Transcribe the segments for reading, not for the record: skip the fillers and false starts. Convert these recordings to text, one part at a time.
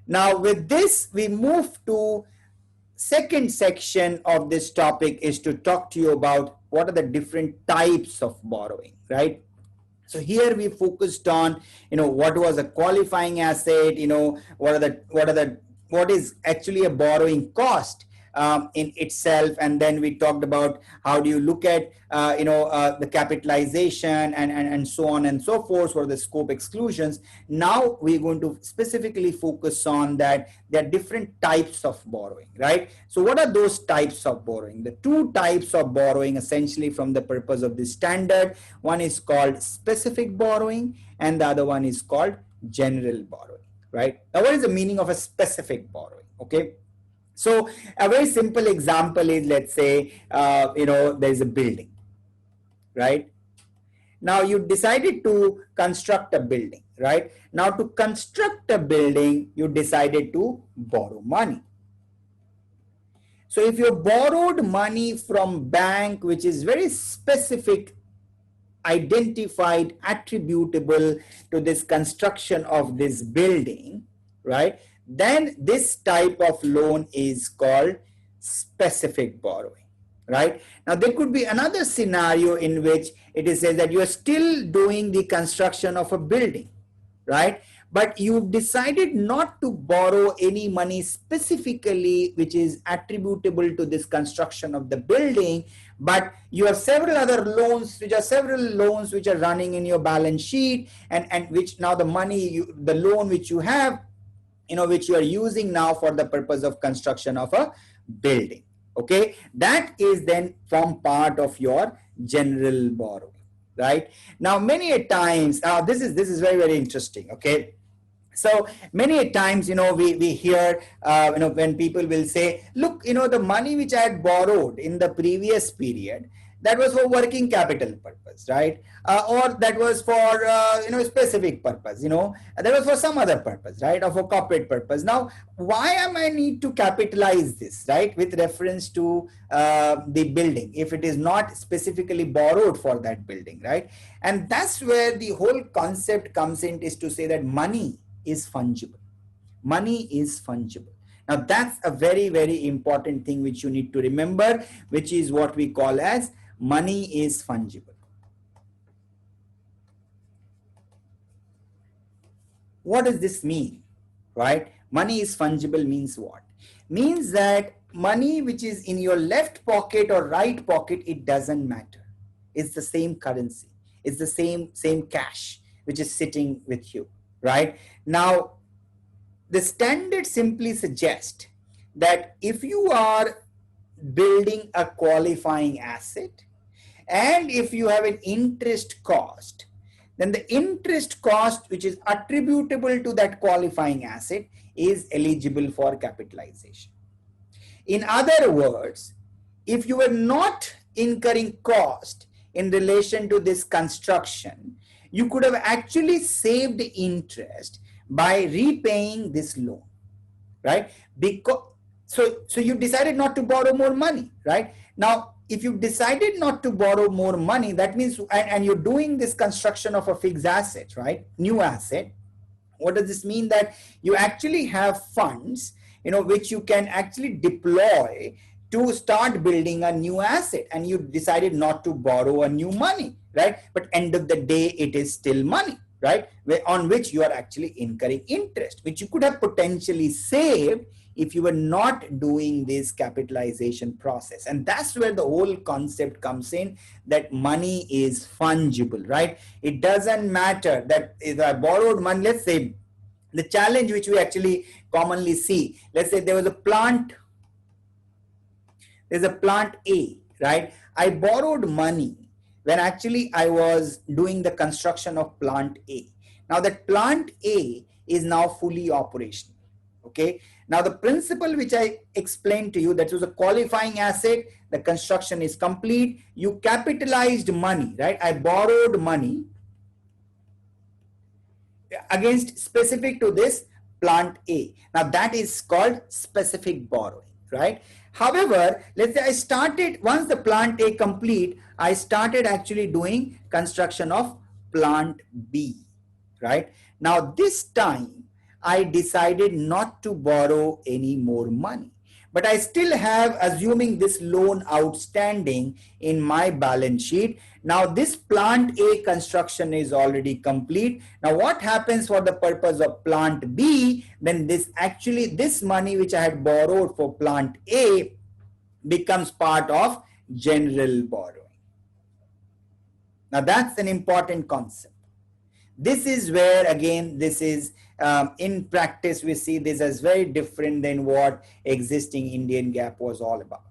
Now with this, we move to second section of this topic is to talk to you about what are the different types of borrowing, right? So here we focused on, what was a qualifying asset, what is actually a borrowing cost in itself, and then we talked about how do you look at the capitalization and so on and so forth for the scope exclusions. Now we're going to specifically focus on that there are different types of borrowing, right? So what are those types of borrowing? The two types of borrowing essentially from the purpose of this standard, one is called specific borrowing and the other one is called general borrowing, right? Now what is the meaning of a specific borrowing? Okay, so a very simple example is, let's say, there's a building, right? Now you decided to construct a building, right? Now to construct a building, you decided to borrow money. So if you borrowed money from bank, which is very specific, identified, attributable to this construction of this building, right? Then this type of loan is called specific borrowing, right? Now there could be another scenario in which it is said that you are still doing the construction of a building, right? But you've decided not to borrow any money specifically which is attributable to this construction of the building, but you have several other loans which are running in your balance sheet, and which now the money, the loan which you have, which you are using now for the purpose of construction of a building. Okay, that is then from part of your general borrowing, right? Now many a times, this is very, very interesting. Okay, so many a times, we hear, when people will say, look, the money which I had borrowed in the previous period, that was for working capital purpose, right? Or that was for, specific purpose, that was for some other purpose, right? Or for corporate purpose. Now, why am I need to capitalize this, right? With reference to the building, if it is not specifically borrowed for that building, right? And that's where the whole concept comes in, is to say that money is fungible. Money is fungible. Now that's a very, very important thing which you need to remember, which is what we call as money is fungible. What does this mean, right? Money is fungible means what? Means that money which is in your left pocket or right pocket, it doesn't matter. It's the same currency. It's the same cash which is sitting with you, right? Now, the standard simply suggests that if you are building a qualifying asset and if you have an interest cost, then the interest cost which is attributable to that qualifying asset is eligible for capitalization. In other words, if you were not incurring cost in relation to this construction, you could have actually saved interest by repaying this loan, right? Because so you decided not to borrow more money, right? Now, if you decided not to borrow more money, that means, and you're doing this construction of a fixed asset, right? New asset. What does this mean? That you actually have funds, which you can actually deploy to start building a new asset, and you decided not to borrow a new money, right? But end of the day, it is still money, right? On which you are actually incurring interest, which you could have potentially saved if you were not doing this capitalization process. And that's where the whole concept comes in, that money is fungible, right? It doesn't matter that if I borrowed money, let's say the challenge which we actually commonly see, let's say there was a plant, there's a plant A, right? I borrowed money when actually I was doing the construction of plant A. Now that plant A is now fully operational. Okay. Now the principle which I explained to you, that was a qualifying asset, the construction is complete, you capitalized money, right? I borrowed money against specific to this plant A. Now that is called specific borrowing, right? However, let's say I started, once the plant A complete, I started actually doing construction of plant B, right? Now this time I decided not to borrow any more money. But I still have, assuming this loan outstanding in my balance sheet. Now this plant A construction is already complete. Now what happens for the purpose of plant B? Then this money which I had borrowed for plant A becomes part of general borrowing. Now that's an important concept. This is where, again, this is in practice we see this as very different than what existing Indian GAAP was all about,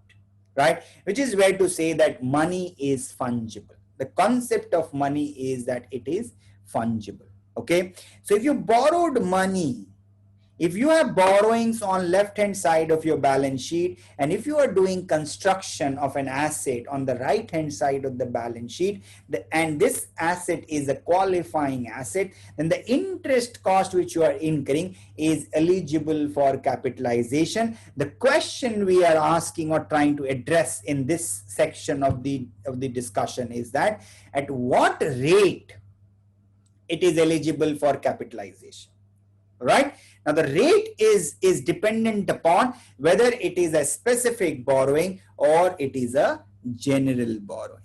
right? Which is where to say that money is fungible. The concept of money is that it is fungible. Okay, so if you borrowed money, if you have borrowings on left hand side of your balance sheet, and if you are doing construction of an asset on the right hand side of the balance sheet, and this asset is a qualifying asset, then the interest cost which you are incurring is eligible for capitalization. The question we are asking or trying to address in this section of the discussion is that at what rate it is eligible for capitalization, right? Now the rate is dependent upon whether it is a specific borrowing or it is a general borrowing.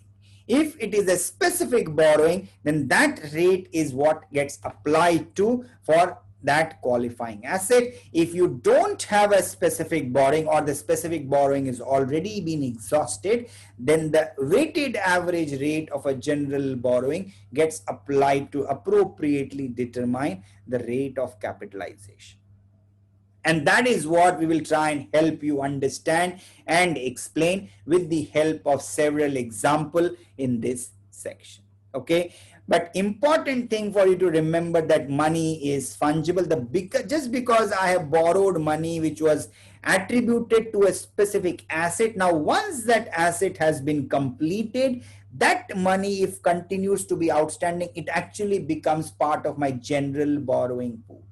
If it is a specific borrowing, then that rate is what gets applied to for that qualifying asset. If you don't have a specific borrowing or the specific borrowing is already been exhausted, then the weighted average rate of a general borrowing gets applied to appropriately determine the rate of capitalization. And that is what we will try and help you understand and explain with the help of several examples in this section. Okay, but important thing for you to remember that money is fungible. Just because I have borrowed money which was attributed to a specific asset, now once that asset has been completed, that money, if continues to be outstanding, it actually becomes part of my general borrowing pool.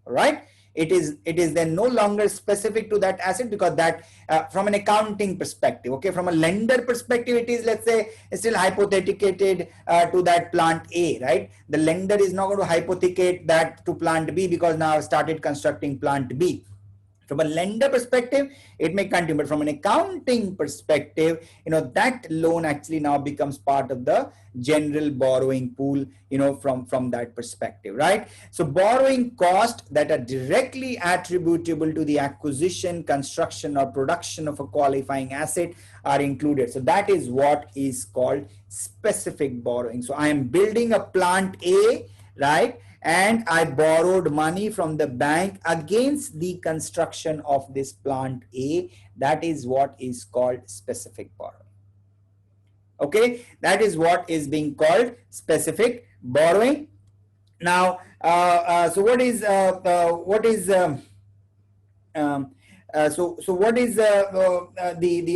All right, it is then no longer specific to that asset, because that from an accounting perspective, okay, from a lender perspective, it is, let's say, still hypothecated to that plant A, right? The lender is not going to hypothecate that to plant B because now I've started constructing plant B. From a lender perspective, it may continue, but from an accounting perspective, that loan actually now becomes part of the general borrowing pool, from that perspective, right? So borrowing costs that are directly attributable to the acquisition, construction, or production of a qualifying asset are included. So that is what is called specific borrowing. So I am building a plant A, right? And I borrowed money from the bank against the construction of this plant A. That is what is called specific borrowing. Okay, that is what is being called specific borrowing. Now, so what is what is the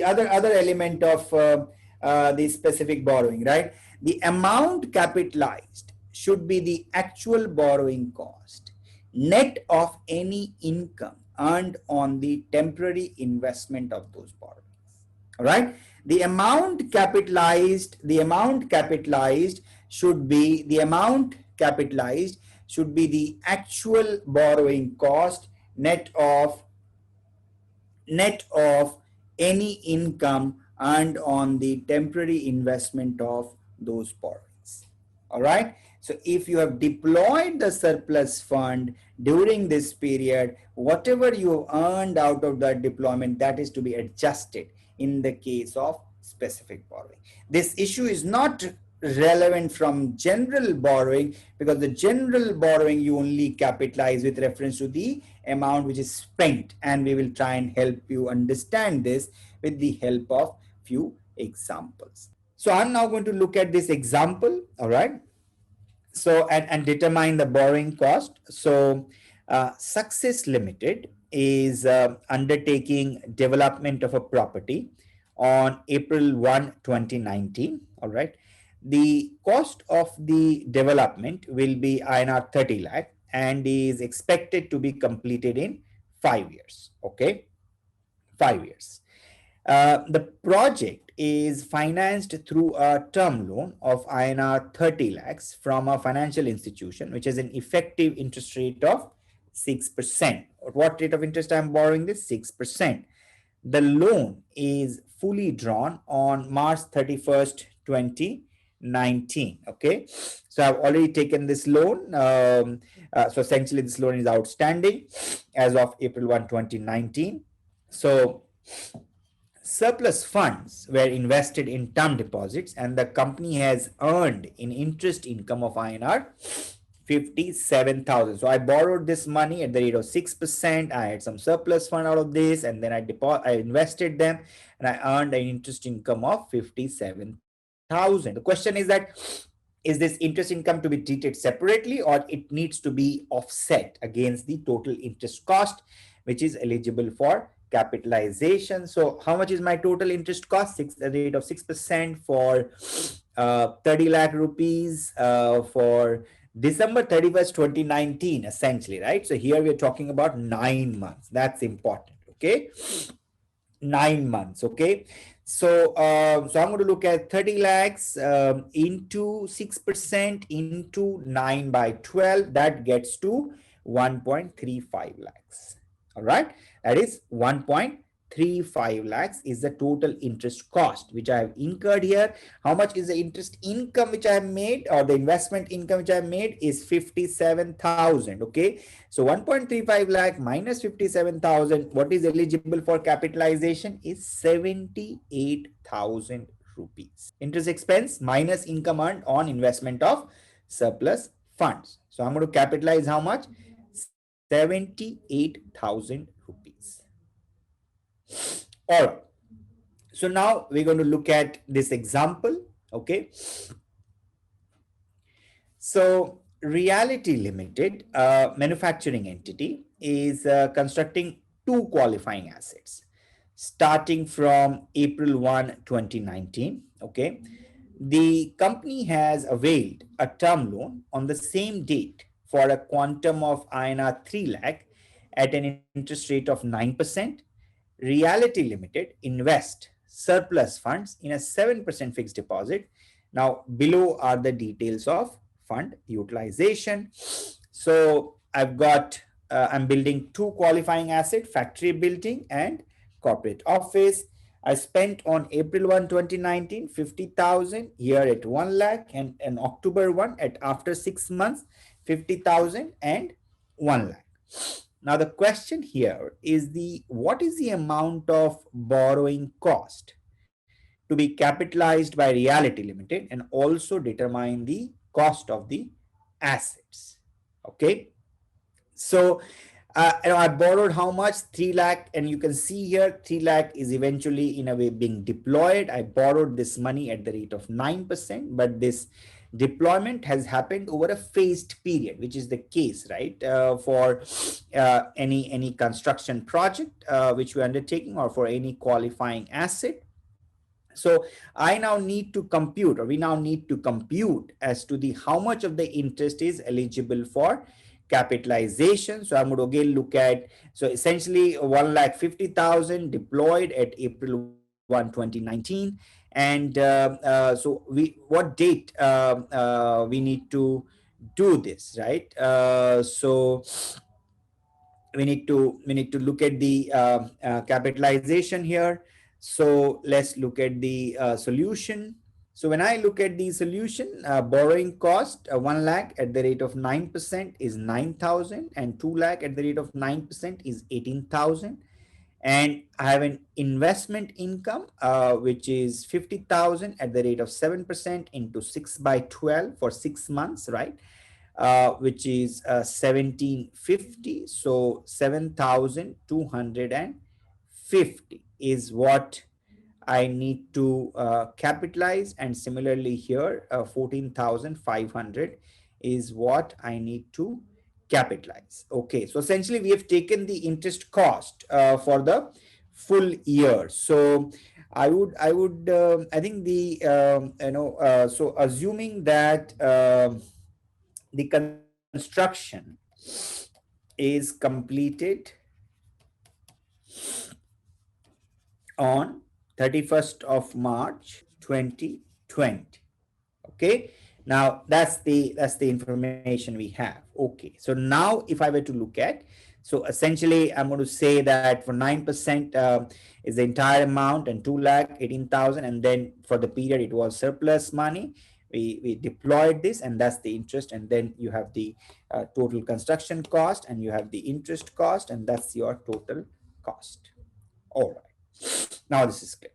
other element of the specific borrowing, right? The amount capitalized should be the actual borrowing cost, net of any income earned on the temporary investment of those borrowings. All right. The amount capitalized should be the actual borrowing cost, net of any income earned on the temporary investment of those borrowings. All right. So if you have deployed the surplus fund during this period, whatever you earned out of that deployment, that is to be adjusted in the case of specific borrowing. This issue is not relevant from general borrowing, because the general borrowing you only capitalize with reference to the amount which is spent, and we will try and help you understand this with the help of few examples. So I'm now going to look at this example. All right. So and determine the borrowing cost. So Success Limited is undertaking development of a property on April 1, 2019. All right. The cost of the development will be INR 30 lakh and is expected to be completed in 5 years. Okay, 5 years. The project is financed through a term loan of INR 30 lakhs from a financial institution, which has an effective interest rate of 6%. What rate of interest I'm borrowing this? 6%. The loan is fully drawn on March 31st, 2019. Okay, so I've already taken this loan. So essentially, this loan is outstanding as of April 1, 2019. So surplus funds were invested in term deposits, and the company has earned an interest income of INR 57,000. So I borrowed this money at the rate of 6%. I had some surplus fund out of this, and then I invested them, and I earned an interest income of 57,000. The question is that, is this interest income to be treated separately, or it needs to be offset against the total interest cost, which is eligible for capitalization? So how much is my total interest cost? A rate of 6% for 30 lakh rupees for December 31st, 2019, essentially, right? So here we're talking about 9 months. That's important. Okay, 9 months. Okay, so I'm going to look at 30 lakhs into 6% into 9 by 12. That gets to 1.35 lakhs. All right, that is 1.35 lakhs is the total interest cost which I have incurred here. How much is the interest income which I have made, or the investment income which I have made, is 57,000. Okay, so 1.35 lakh minus 57,000, what is eligible for capitalization is 78,000 rupees. Interest expense minus income earned on investment of surplus funds. So I'm going to capitalize how much? 78,000 rupees. All right. So now we're going to look at this example. Okay. So Reality Limited, a manufacturing entity, is constructing two qualifying assets starting from April 1, 2019. Okay. The company has availed a term loan on the same date for a quantum of INR 3 lakh at an interest rate of 9%. Reality Limited invest surplus funds in a 7% fixed deposit. Now, below are the details of fund utilization. So, I'm building two qualifying assets, factory building and corporate office. I spent on April 1, 2019, 50,000, here at 1 lakh, and October 1 at after 6 months, 50,000 and 1 lakh. Now the question here is the what is the amount of borrowing cost to be capitalized by Reality Limited, and also determine the cost of the assets. Okay, so I borrowed how much? 3 lakh, and you can see here 3 lakh is eventually in a way being deployed. I borrowed this money at the rate of 9%, but this deployment has happened over a phased period, which is the case, right? For any construction project which we're undertaking, or for any qualifying asset. So I now need to compute, or we now need to compute as to the how much of the interest is eligible for capitalization. So I'm going to again look at, so essentially 1,50,000 deployed at April 1, 2019. And so what date we need to do this, right? So we need to look at the capitalization here. So let's look at the solution. So when I look at the solution, borrowing cost 1 lakh at the rate of 9% is 9,000, and 2 lakh at the rate of 9% is 18,000. And I have an investment income which is 50,000 at the rate of 7% into 6 by 12 for 6 months, right? Which is 1750. So 7,250 is what I need to capitalize, and similarly here 14,500 is what I need to capitalize. Okay, so essentially we have taken the interest cost for the full year. So I think the so assuming that the construction is completed on 31st of March 2020. Okay, Now that's the information we have. Okay, so now if I were to look at, so essentially I'm going to say that for 9% is the entire amount, and 2,18,000, and then for the period it was surplus money. We deployed this, and that's the interest, and then you have the total construction cost, and you have the interest cost, and that's your total cost. All right, now this is clear.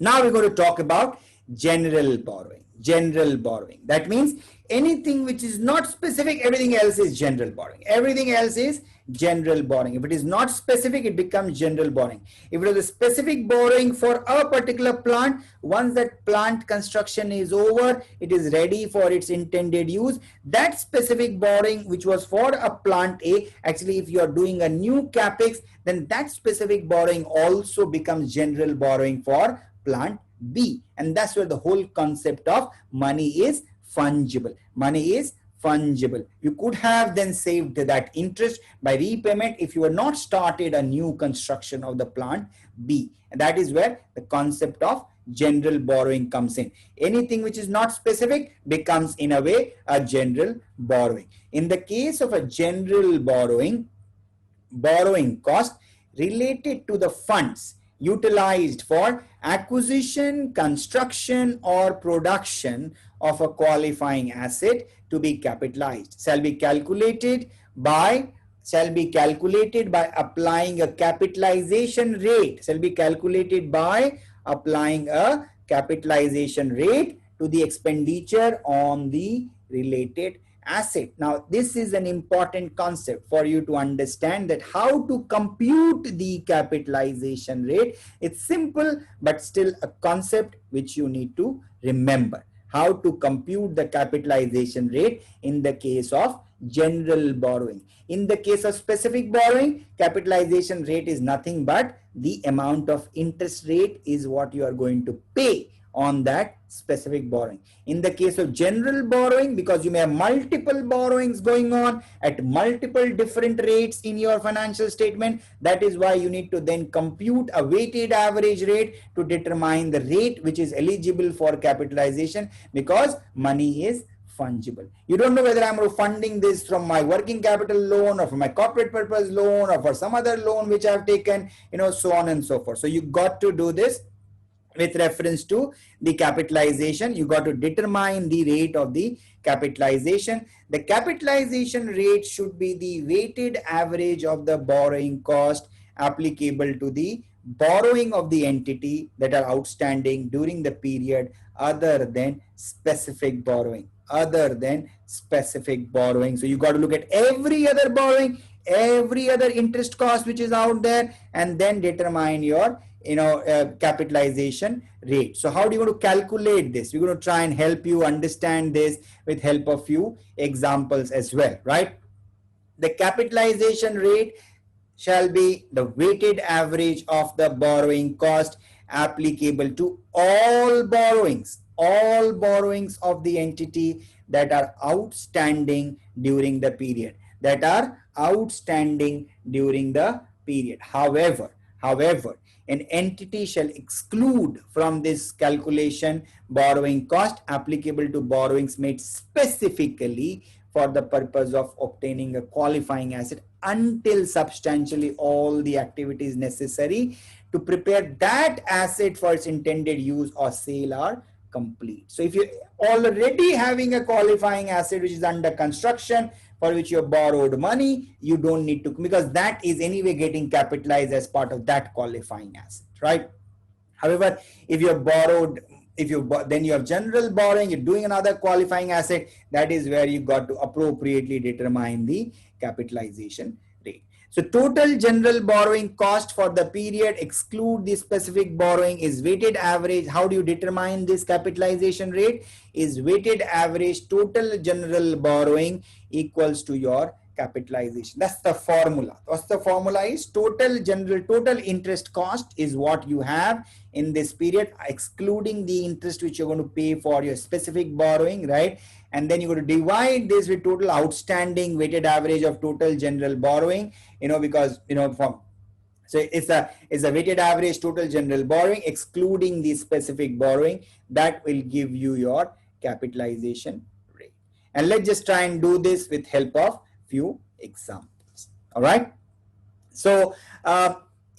Now we're going to talk about general borrowing. General borrowing. That means anything which is not specific, everything else is general borrowing. Everything else is general borrowing. If it is not specific, it becomes general borrowing. If it is a specific borrowing for a particular plant, once that plant construction is over, it is ready for its intended use. That specific borrowing which was for a plant A, actually if you are doing a new capex, then that specific borrowing also becomes general borrowing for plant B. And that's where the whole concept of money is fungible. Money is fungible. You could have then saved that interest by repayment if you had not started a new construction of the plant B. And that is where the concept of general borrowing comes in. Anything which is not specific becomes in a way a general borrowing. In the case of a general borrowing cost related to the funds utilized for acquisition, construction, or production of a qualifying asset to be capitalized shall be calculated by applying a capitalization rate, to the expenditure on the related asset. Now this is an important concept for you to understand, that how to compute the capitalization rate. It's simple but still a concept which you need to remember. How to compute the capitalization rate in the case of general borrowing. In the case of specific borrowing, capitalization rate is nothing but the amount of interest rate is what you are going to pay on that specific borrowing. In the case of general borrowing, because you may have multiple borrowings going on at multiple different rates in your financial statement, that is why you need to then compute a weighted average rate to determine the rate which is eligible for capitalization, because money is fungible. You don't know whether I'm funding this from my working capital loan or from my corporate purpose loan or for some other loan which I've taken, so on and so forth. So you got to do this with reference to the capitalization. You got to determine the rate of the capitalization. The capitalization rate should be the weighted average of the borrowing cost applicable to the borrowing of the entity that are outstanding during the period other than specific borrowing. So you got to look at every other borrowing, every other interest cost which is out there, and then determine your capitalization rate. So how do you want to calculate this? We're going to try and help you understand this with help of few examples as well, right? The capitalization rate shall be the weighted average of the borrowing cost applicable to all borrowings of the entity that are outstanding during the period. However, an entity shall exclude from this calculation borrowing cost applicable to borrowings made specifically for the purpose of obtaining a qualifying asset until substantially all the activities necessary to prepare that asset for its intended use or sale are complete. So if you're already having a qualifying asset which is under construction, for which you have borrowed money, you don't need to, because that is anyway getting capitalized as part of that qualifying asset, right? However, if you have borrowed, then you have general borrowing, you're doing another qualifying asset, that is where you got to appropriately determine the capitalization rate. So total general borrowing cost for the period exclude the specific borrowing is weighted average. How do you determine this capitalization rate? Is weighted average total general borrowing equals to your capitalization. That's the formula. What's the formula is total interest cost is what you have in this period, excluding the interest which you're going to pay for your specific borrowing, right? And then you're going to divide this with total outstanding weighted average of total general borrowing, because, so it's a weighted average total general borrowing excluding the specific borrowing. That will give you your capitalization rate. And let's just try and do this with help of few examples. All right. So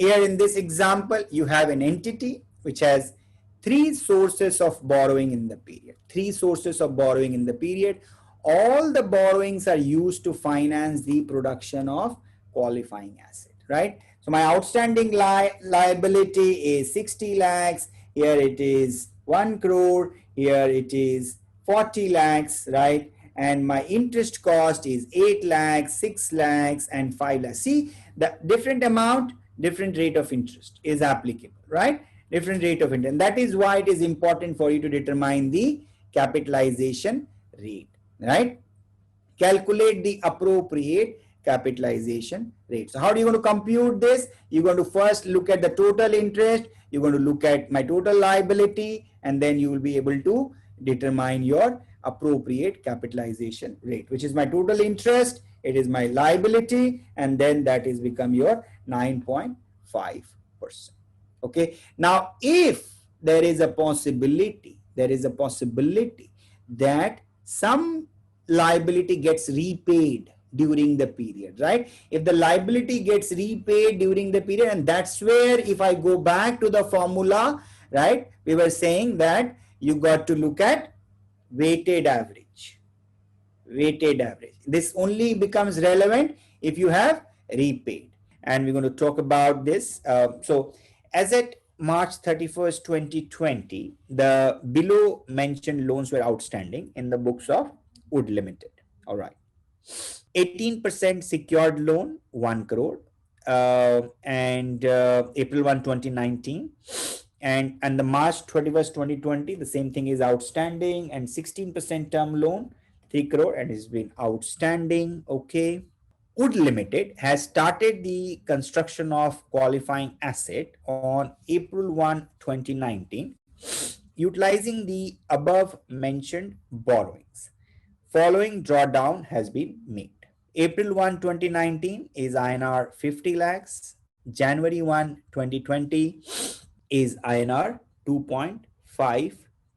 here in this example, you have an entity which has three sources of borrowing in the period. Three sources of borrowing in the period. All the borrowings are used to finance the production of qualifying asset, right? So my outstanding liability is 60 lakhs. Here it is 1 crore. Here it is 40 lakhs, right? And my interest cost is 8 lakhs, 6 lakhs, and 5 lakhs. See, the different amount, different rate of interest is applicable, right? Different rate of interest. And that is why it is important for you to determine the capitalization rate, right? Calculate the appropriate capitalization rate. So how are you going to compute this? You're going to first look at the total interest. You're going to look at my total liability, and then you will be able to determine your appropriate capitalization rate, which is my total interest, it is my liability, and then that is become your 9.5%. Okay. Now, if there is a possibility that some liability gets repaid during the period, right? If the liability gets repaid during the period, and that's where, if I go back to the formula, right, we were saying that you got to look at weighted average. This only becomes relevant if you have repaid, and we're going to talk about this. So as at March 31st, 2020, the below mentioned loans were outstanding in the books of Wood Limited. All right. 18% secured loan, 1 crore, and April 1, 2019. And the March 21st, 2020, the same thing is outstanding, and 16% term loan, 3 crore, and it's been outstanding. Okay. Wood Limited has started the construction of qualifying asset on April 1, 2019, utilizing the above mentioned borrowings. Following drawdown has been made. April 1, 2019 is INR 50 lakhs. January 1, 2020 is INR 2.5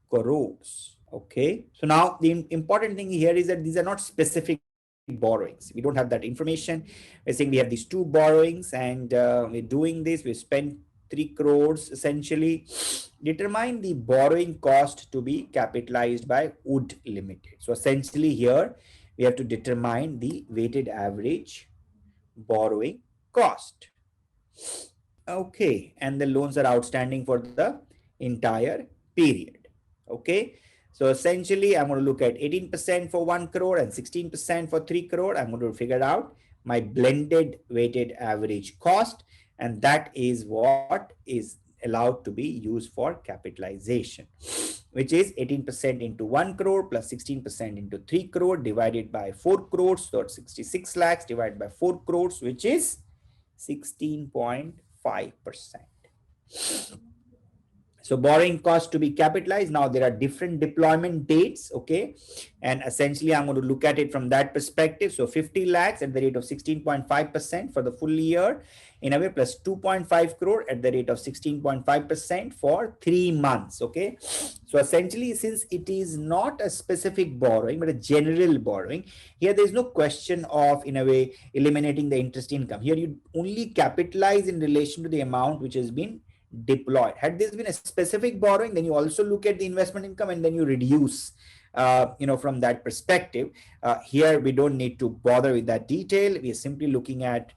crores. Okay. So now the important thing here is that these are not specific borrowings. We don't have that information. We're saying we have these two borrowings, and we're doing this. We spent 3 crores essentially. Determine the borrowing cost to be capitalized by Wood Limited. So essentially here we have to determine the weighted average borrowing cost. Okay, and the loans are outstanding for the entire period. Okay, so essentially I'm going to look at 18% for 1 crore and 16% for 3 crore. I'm going to figure out my blended weighted average cost, and that is what is allowed to be used for capitalization, which is 18% into 1 crore plus 16% into 3 crore divided by 4 crores. So 66 lakhs divided by 4 crores, which is 16.5%. So borrowing cost to be capitalized. Now there are different deployment dates. Okay. And essentially I'm going to look at it from that perspective. So 50 lakhs at the rate of 16.5% for the full year in a way, plus 2.5 crore at the rate of 16.5% for 3 months. Okay. So essentially, since it is not a specific borrowing, but a general borrowing, here there is no question of, in a way, eliminating the interest income. Here you only capitalize in relation to the amount which has been deployed. Had this been a specific borrowing, then you also look at the investment income and then you reduce from that perspective. Here we don't need to bother with that detail. We are simply looking at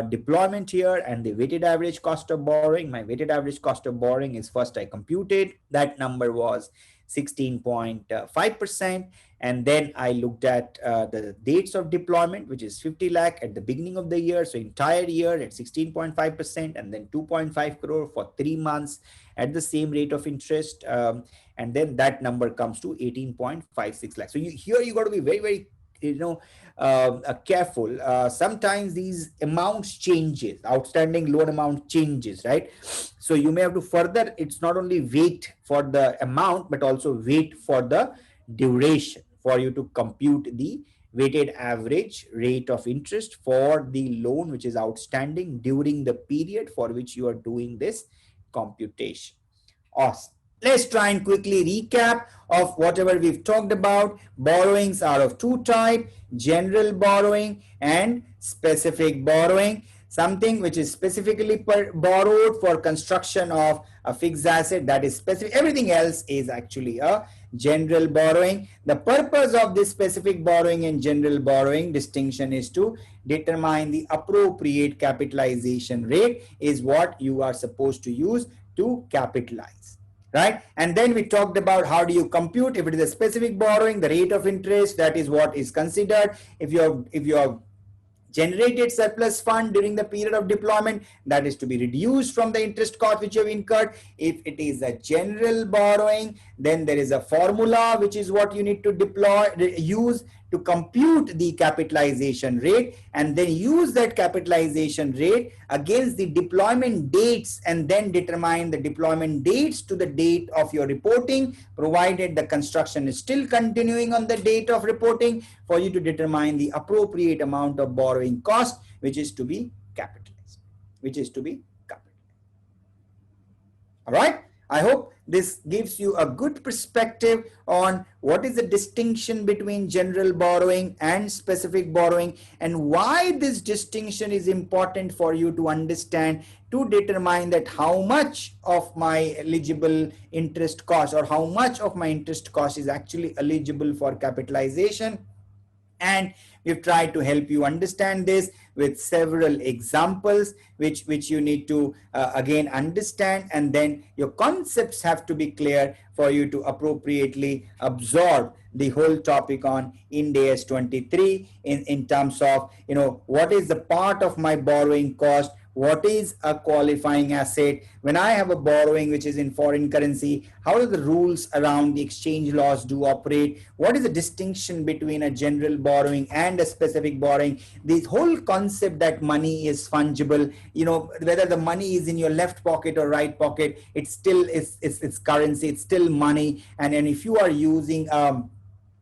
deployment here and the weighted average cost of borrowing. My weighted average cost of borrowing is, first I computed, that number was 16.5%, and then I looked at the dates of deployment, which is 50 lakh at the beginning of the year, so entire year at 16.5%, and then 2.5 crore for 3 months at the same rate of interest, and then that number comes to 18.56 lakhs. So here you got to be very, very careful. Sometimes these amounts changes, outstanding loan amount changes, right? So you may have to further, it's not only wait for the amount, but also wait for the duration for you to compute the weighted average rate of interest for the loan which is outstanding during the period for which you are doing this computation. Awesome. Let's try and quickly recap of whatever we've talked about. Borrowings are of two types: general borrowing and specific borrowing. Something which is specifically borrowed for construction of a fixed asset, that is specific. Everything else is actually a general borrowing. The purpose of this specific borrowing and general borrowing distinction is to determine the appropriate capitalization rate, is what you are supposed to use to capitalize, right? And then we talked about how do you compute. If it is a specific borrowing, the rate of interest, that is what is considered. If you have generated surplus fund during the period of deployment, that is to be reduced from the interest cost which you have incurred. If it is a general borrowing, then there is a formula which is what you need to use to compute the capitalization rate, and then use that capitalization rate against the deployment dates, and then determine the deployment dates to the date of your reporting, provided the construction is still continuing on the date of reporting, for you to determine the appropriate amount of borrowing cost which is to be capitalized, all right. I hope this gives you a good perspective on what is the distinction between general borrowing and specific borrowing, and why this distinction is important for you to understand, to determine that how much of my eligible interest cost, or how much of my interest cost, is actually eligible for capitalization. And we've tried to help you understand this with several examples which you need to again understand, and then your concepts have to be clear for you to appropriately absorb the whole topic on Ind AS 23 in terms of, what is the part of my borrowing cost, what is a qualifying asset. When I have a borrowing which is in foreign currency, how do the rules around the exchange laws do operate? What is the distinction between a general borrowing and a specific borrowing? The whole concept that money is fungible, whether the money is in your left pocket or right pocket, it still is it's currency, it's still money. And if you are using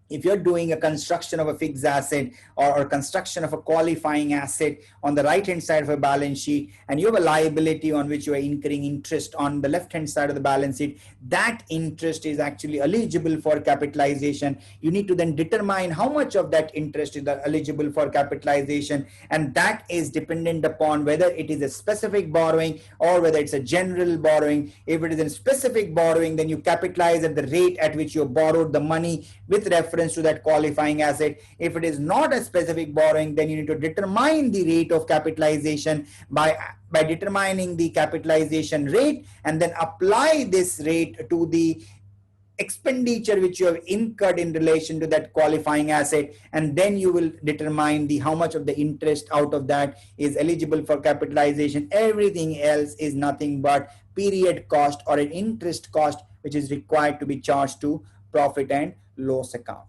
if you're doing a construction of a fixed asset, or construction of a qualifying asset on the right hand side of a balance sheet, and you have a liability on which you are incurring interest on the left hand side of the balance sheet, that interest is actually eligible for capitalization. You need to then determine how much of that interest is eligible for capitalization, and that is dependent upon whether it is a specific borrowing or whether it's a general borrowing. If it is a specific borrowing, then you capitalize at the rate at which you borrowed the money with reference to that qualifying asset. If it is not a specific borrowing, then you need to determine the rate of capitalization by determining the capitalization rate, and then apply this rate to the expenditure which you have incurred in relation to that qualifying asset, and then you will determine the how much of the interest out of that is eligible for capitalization. Everything else is nothing but period cost or an interest cost which is required to be charged to profit and loss account.